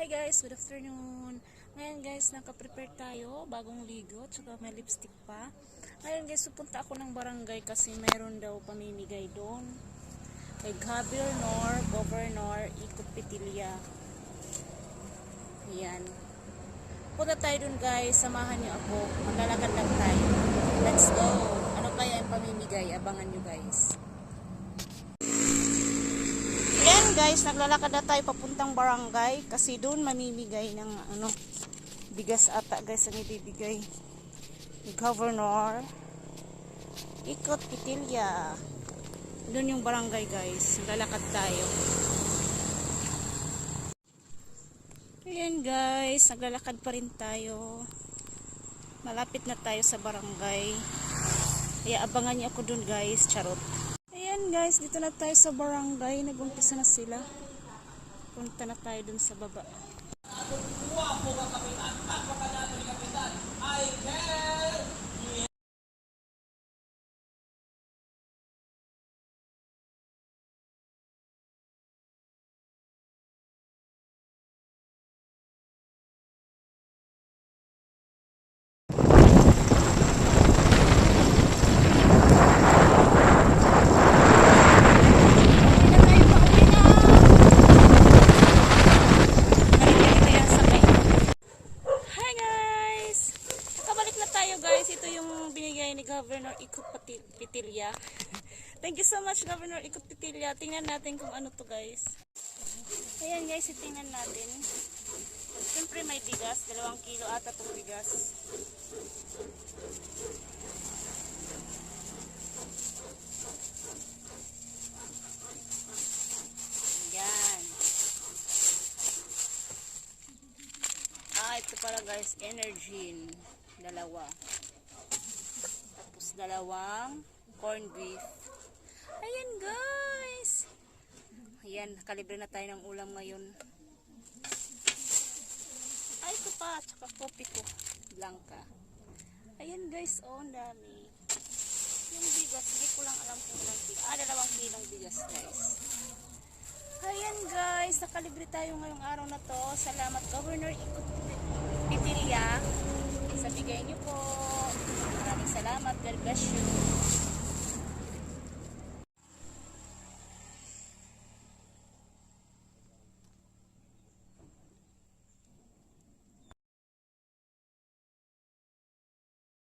Hi guys, good afternoon. Ngayon guys, naka-prepare tayo, bagong ligo, tsaka may lipstick pa. Ngayon guys, pupunta ako ng barangay kasi mayroon daw pamimigay doon. Kay Governor Ikot Petilya. Ayan. Punta tayo doon guys, samahan niyo ako. Maglalakad lang tayo. Let's go! Ano kaya yung pamimigay? Abangan niyo guys. Ayan guys, naglalakad na tayo papuntang barangay kasi doon mamimigay ng bigas ata guys ang ibibigay ni Governor Ikot Petilya. Doon yung barangay guys, naglalakad tayo. Ayan guys, naglalakad pa rin tayo. Malapit na tayo sa barangay. Kaya abangan niyo ako doon guys, charot. Ayan guys, dito na tayo sa barangay. Nag-umpisa na sila. Punta na tayo dun sa baba. Ito yung binigay ni Governor Ikot Petilya. Thank you so much Governor Ikot Petilya. Tingnan natin kung ano to guys. Ayan guys, tingnan natin. Siyempre may bigas, 2 kilo ata itong bigas. Ayan. Ito pala guys, Energin. 2. Tapos 2 corn beef. Ayan guys. Ayan, kalibre na tayo ng ulam ngayon. Ay, ito pa. Tsaka kopi ko. Blanca. Ayan guys, oh, ang dami. Yung bigas, hindi ko lang alam kung ilang kilo. 2 kilong bigas guys. Ayan guys, nakalibre tayo ngayong araw na to. Salamat Governor Ikot Petilya sa bigay niyo po. Maraming salamat. God bless you.